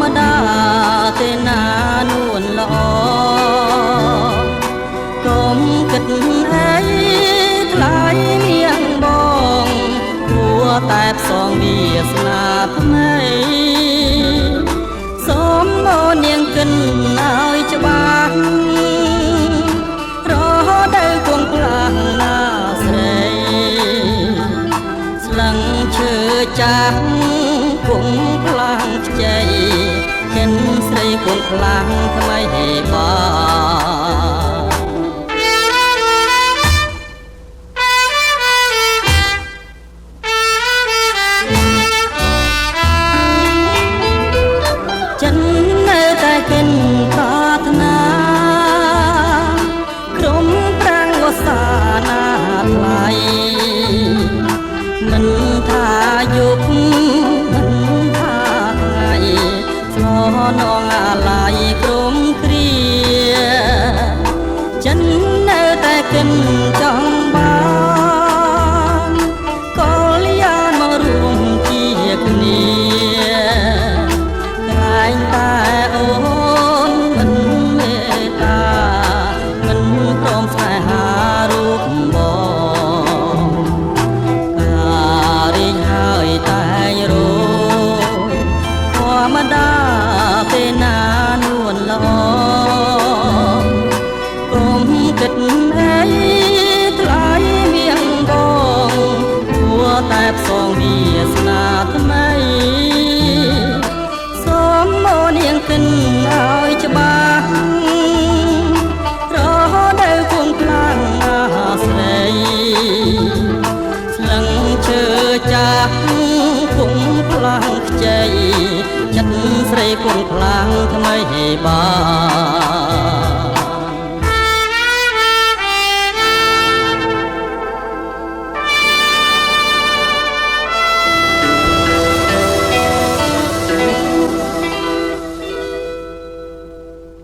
ម្ដាទេណានួនល្អកុំគិតអីថ្លៃនាងបងគួរតែផ្សងវាសនាថ្មីសូមអូននាងគិនឲ្យច្បាស់រហូតដល់គង់ខ្លាំងណាស្រីស្លឹងឈើចាស់គង់ខ្លាំងខ្ចីកិនស្រីគង់ខ្លាំងថ្មីបាចិននៅតែកិនប្រាថ្នាក្រុមប្រាំងវសាណាថ្លៃមិនថាយុគមិនថាថ្ងៃស្លោនងអាឡ័យក្រុមគ្រាចិននៅតែកិនចង់បានកលយានមករួមជាគ្នាក្រែងតែអូនមិនមេត្តាមិនព្រមស្នេហារូបបងរីងហើយតែរោធម្មតាទេណានួនល្អកុំគិតអីថ្លៃមាងបងគួរតែផ្សងវាសនាថ្មីសូមអូននាងគិនឲ្យច្បាស់រហូតដល់គង់ខ្លាំងអាស្រីស្លឹងឈើចាស់គង់ខ្លាំងខ្ចីចិត្តស្រីគង់ខ្លាំងថ្មីបា